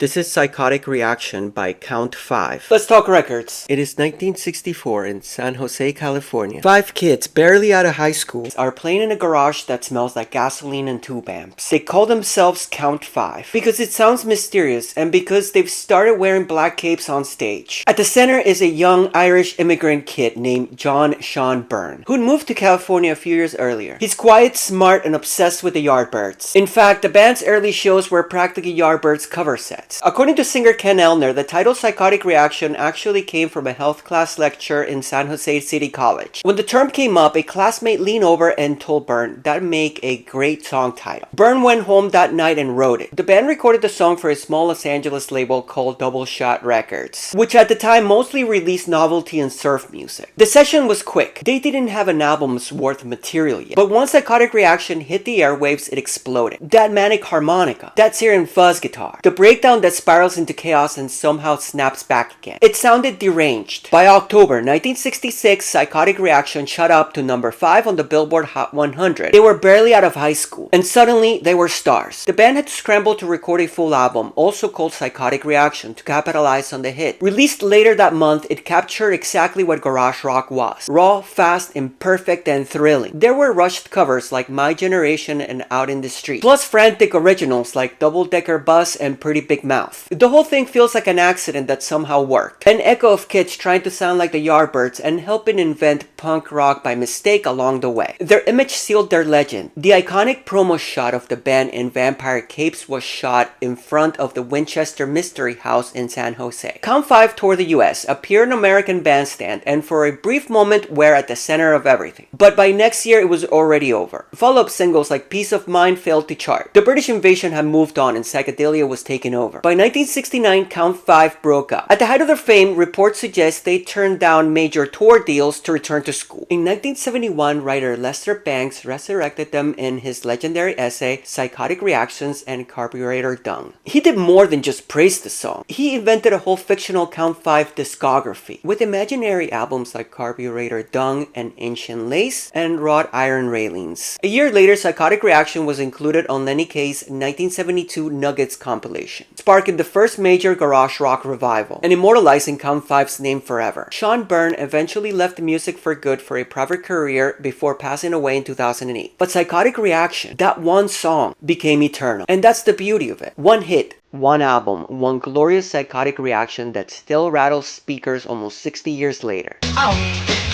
This is Psychotic Reaction by Count 5. Let's talk records. It is 1964 in San Jose, California. 5 kids, barely out of high school, are playing in a garage that smells like gasoline and tube amps. They call themselves Count 5 because it sounds mysterious and because they've started wearing black capes on stage. At the center is a young Irish immigrant kid named John Sean Byrne, who'd moved to California a few years earlier. He's quiet, smart, and obsessed with the Yardbirds. In fact, the band's early shows were practically Yardbirds cover sets. According to singer Ken Elner, the title Psychotic Reaction actually came from a health class lecture in San Jose City College. When the term came up, a classmate leaned over and told Byrne that'd make a great song title. Byrne went home that night and wrote it. The band recorded the song for a small Los Angeles label called Double Shot Records, which at the time mostly released novelty and surf music. The session was quick. They didn't have an album's worth of material yet, but once Psychotic Reaction hit the airwaves, it exploded. That manic harmonica, that Syrian fuzz guitar, the breakdown that spirals into chaos and somehow snaps back again. It sounded deranged. By October 1966, Psychotic Reaction shot up to number 5 on the Billboard Hot 100. They were barely out of high school, and suddenly they were stars. The band had to scramble to record a full album, also called Psychotic Reaction, to capitalize on the hit. Released later that month, it captured exactly what garage rock was. Raw, fast, imperfect, and thrilling. There were rushed covers like My Generation and Out in the Street, plus frantic originals like Double Decker Bus and Pretty Big Mouth. The whole thing feels like an accident that somehow worked. An echo of kids trying to sound like the Yardbirds and helping invent punk rock by mistake along the way. Their image sealed their legend. The iconic promo shot of the band in vampire capes was shot in front of the Winchester Mystery House in San Jose. Count 5 toured the US, appeared in American Bandstand, and for a brief moment were at the center of everything. But by next year it was already over. Follow-up singles like Peace of Mind failed to chart. The British invasion had moved on and psychedelia was taken over. By 1969, Count 5 broke up. At the height of their fame, reports suggest they turned down major tour deals to return to school. In 1971, writer Lester Bangs resurrected them in his legendary essay, Psychotic Reactions and Carburetor Dung. He did more than just praise the song. He invented a whole fictional Count 5 discography, with imaginary albums like Carburetor Dung and Ancient Lace and Wrought Iron Railings. A year later, Psychotic Reaction was included on Lenny Kaye's 1972 Nuggets compilation, sparking the first major garage rock revival and immortalizing Count 5's name forever. Sean Byrne eventually left the music for good for a private career before passing away in 2008. But Psychotic Reaction, that one song, became eternal. And that's the beauty of it. One hit, one album, one glorious Psychotic Reaction that still rattles speakers almost 60 years later. Oh.